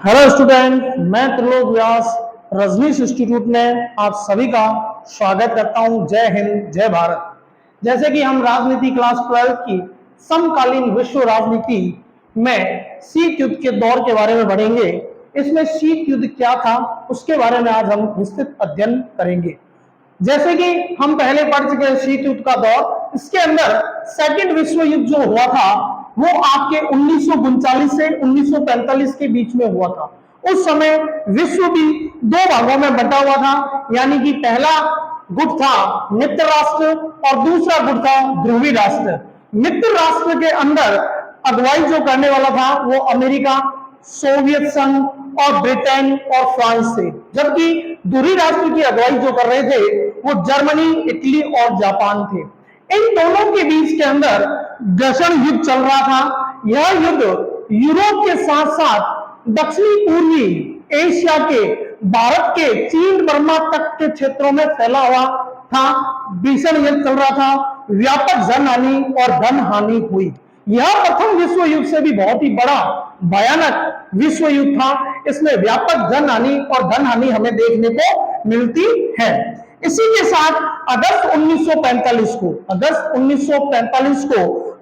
Hello student, मैं त्रिलोक व्यास Rajneesh institute में आप सभी का स्वागत करता हूं। जय हिंद, जय भारत। जैसे कि हम राजनीति क्लास 12 की समकालीन विश्व राजनीति में शीत युद्ध के दौर के बारे में पढ़ेंगे। इसमें शीत युद्ध क्या था उसके बारे में आज हम विस्तृत अध्ययन करेंगे। जैसे कि हम पहले पढ़ चुके हैं शीत युद्ध का दौर, इसके अंदर सेकंड विश्व युद्ध जो हुआ था वो आपके 1939 से 1945 के बीच में हुआ था। उस समय विश्व भी दो भागों में बंटा हुआ था, यानी कि पहला गुट था मित्र राष्ट्र और दूसरा गुट था ध्रुवी राष्ट्र। मित्र राष्ट्र के अंदर अगुवाई जो करने वाला था वो अमेरिका, सोवियत संघ और ब्रिटेन और फ्रांस थे, जबकि ध्रुवी राष्ट्र की अगुवाई जो कर रहे थे वो जर्मनी, इटली और जापान थे। इन दोनों के बीच के अंदर घर्षण युद्ध चल रहा था। यह युद्ध यूरोप के साथ साथ दक्षिणी पूर्वी एशिया के, भारत के, चीन बर्मा तक के क्षेत्रों में फैला हुआ था। भीषण युद्ध चल रहा था, व्यापक जन हानि और धन हानि हुई। यह प्रथम विश्व युद्ध से भी बहुत ही बड़ा भयानक विश्व युद्ध था। इसमें व्यापक जन हानि और धन हानि हमें देखने को मिलती है। इसी के साथ अगस्त 1945 को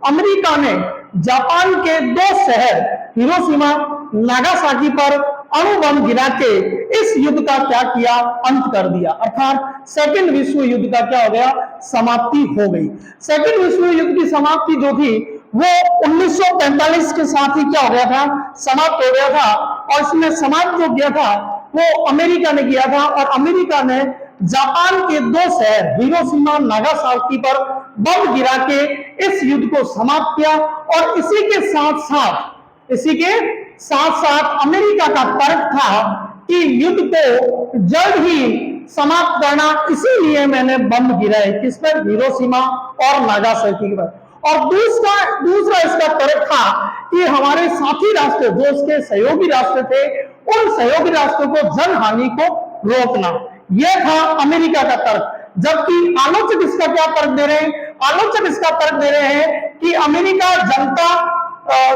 अमेरिका ने जापान के दो शहर हिरोशिमा, नागासाकी पर अणु बम गिरा के इस युद्ध का क्या किया, अंत कर दिया। अर्थात सेकंड विश्व युद्ध का क्या हो गया, समाप्ति हो गई। सेकंड विश्व युद्ध की समाप्ति जो थी वो 1945 के साथ ही क्या हो गया था, समाप्त हो गया था। और इसमें समाप्त जो किया था वो अमेरिका ने किया था, और अमेरिका ने जापान के दो शहर हिरोशिमा, नागासाकी पर बम गिरा के इस युद्ध को समाप्त किया। और इसी के साथ साथ अमेरिका का तर्क था कि युद्ध को जल्द ही समाप्त करना, इसीलिए मैंने बम गिराए किस पर, हिरोशिमा और नागासाकी पर। और दूसरा इसका तर्क था कि हमारे साथी राष्ट्र जो इसके सहयोगी राष्ट्र थे, उन सहयोगी राष्ट्रों को जन हानि को रोकना, यह था अमेरिका का तर्क। जबकि आलोचक इसका क्या तर्क दे रहे हैं, आलोचक इसका तर्क दे रहे हैं कि अमेरिका जनता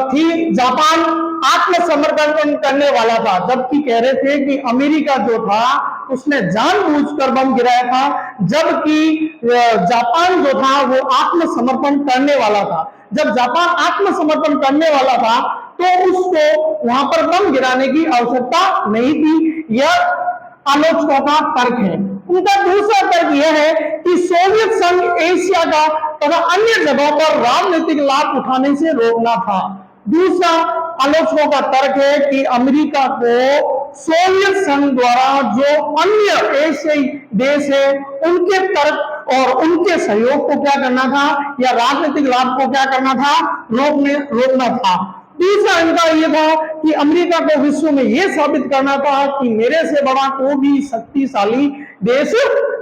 थी, जापान आत्मसमर्पण करने वाला था। जबकि कह रहे थे कि अमेरिका जो था उसने जानबूझकर बम गिराया था, जबकि जापान जो था वो आत्मसमर्पण करने वाला था। जब जापान आत्मसमर्पण करने वाला था तो उसको वहां पर बम गिराने की आवश्यकता नहीं थी। यह आलोचकों का तर्क है। उनका दूसरा तर्क यह है कि सोवियत संघ एशिया का तथा अन्य जगहों पर राजनीतिक लाभ उठाने से रोकना था। दूसरा आलोचकों का तर्क है कि अमेरिका को सोवियत संघ द्वारा जो अन्य एशियाई देश है उनके तर्क और उनके सहयोग को क्या करना था, या राजनीतिक लाभ को क्या करना था, रोकना था। तीसरा इनका यह था कि अमेरिका को विश्व में यह साबित करना था कि मेरे से बड़ा कोई भी शक्तिशाली देश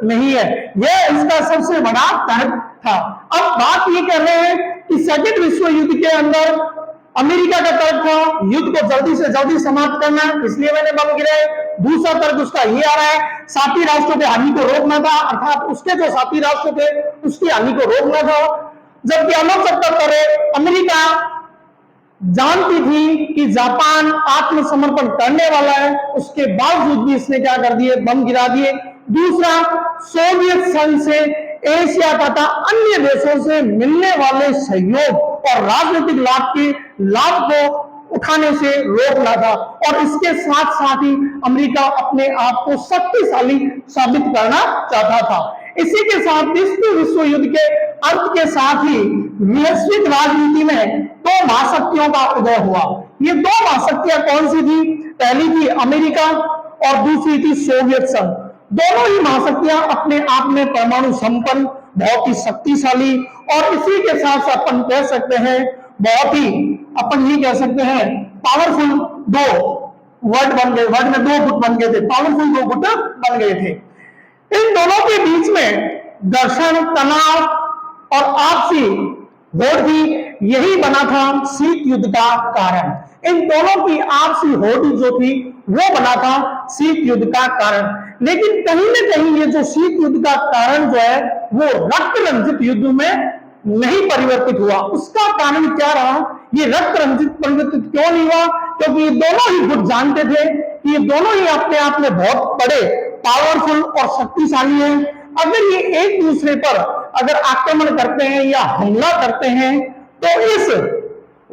नहीं है। यह इसका सबसे बड़ा तर्क था। अब बात ये कर रहे हैं कि सेकंड विश्व युद्ध के अंदर अमेरिका का तर्क था युद्ध को जल्दी से जल्दी समाप्त करना, इसलिए मैंने बम गिराए। दूसरा तर्क उसका ये आ रहा है साथी राष्ट्रों के हानि को रोकना था, अर्थात उसके जो साथी राष्ट्र थे उसकी हानि को रोकना था। जबकि आलोचक का तर्क अमेरिका जानती थी कि जापान आत्मसमर्पण करने वाला है, उसके बावजूद भी इसने क्या कर दिए, बम गिरा दिए। दूसरा, सोवियत संघ से एशिया तथा अन्य देशों से मिलने वाले सहयोग और राजनीतिक लाभ को उठाने से रोकना था। और इसके साथ साथ ही अमेरिका अपने आप को शक्तिशाली साबित करना चाहता था। इसी के साथ द्वितीय विश्व युद्ध के अंत के साथ ही वैश्विक राजनीति में दो महाशक्तियों का उदय हुआ। ये दो महाशक्तियां कौन सी थी, पहली थी अमेरिका और दूसरी थी सोवियत संघ। दोनों ही महाशक्तियां अपने आप में परमाणु संपन्न, बहुत ही शक्तिशाली, और इसी के साथ अपन कह सकते हैं बहुत ही, अपन ये कह सकते हैं पावरफुल दो वर्ड बन गए, वर्ड में दो गुट बन गए थे, पावरफुल दो गुट बन गए थे। इन दोनों के बीच में घर्षण, तनाव और आपसी होड़ भी यही बना था शीत युद्ध का कारण। इन दोनों की आपसी होड़ जो थी वो बना था शीत युद्ध का कारण। लेकिन कहीं ना कहीं ये जो शीत युद्ध का कारण जो है वो रक्त रंजित युद्ध में नहीं परिवर्तित हुआ। उसका कारण क्या रहा, ये रक्त रंजित परिवर्तित क्यों नहीं हुआ? क्योंकि ये दोनों ही गुट जानते थे कि ये दोनों ही अपने आप में बहुत बड़े, पावरफुल और शक्तिशाली हैं। अगर ये एक दूसरे पर अगर आक्रमण करते हैं या हमला करते हैं तो इस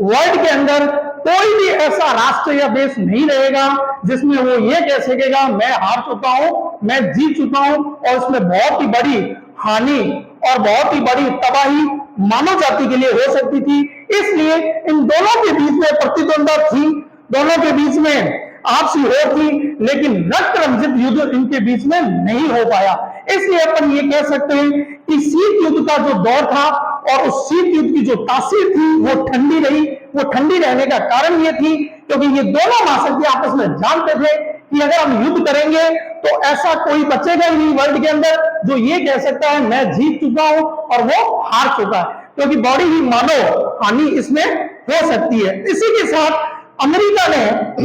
वर्ल्ड के अंदर कोई भी ऐसा राष्ट्र या देश नहीं रहेगा जिसमें वो ये कह सकेगा मैं हार चुका हूं, मैं जीत चुका हूं। और इसमें बहुत ही बड़ी हानि और बहुत ही बड़ी तबाही मानव जाति के लिए हो सकती थी। इसलिए इन दोनों के बीच में प्रतिद्वंद्विता थी, दोनों के बीच में आपसी हो थी, लेकिन रक्त रंजित युद्ध इनके बीच में नहीं हो पाया। इसलिए अपन ये कह सकते हैं कि शीत युद्ध का जो दौर था और उस शीत युद्ध की जो तासीर थी वो ठंडी रही। वो ठंडी रहने का कारण ये थी क्योंकि ये दोनों महाशक्ति आपस में जानते थे कि अगर हम युद्ध करेंगे तो ऐसा कोई बचेगा ही नहीं वर्ल्ड के अंदर जो ये कह सकता है मैं जीत चुका हूं और वो हार चुका है, क्योंकि बड़ी ही मानव हानि इसमें हो सकती है। इसी के साथ अमेरिका ने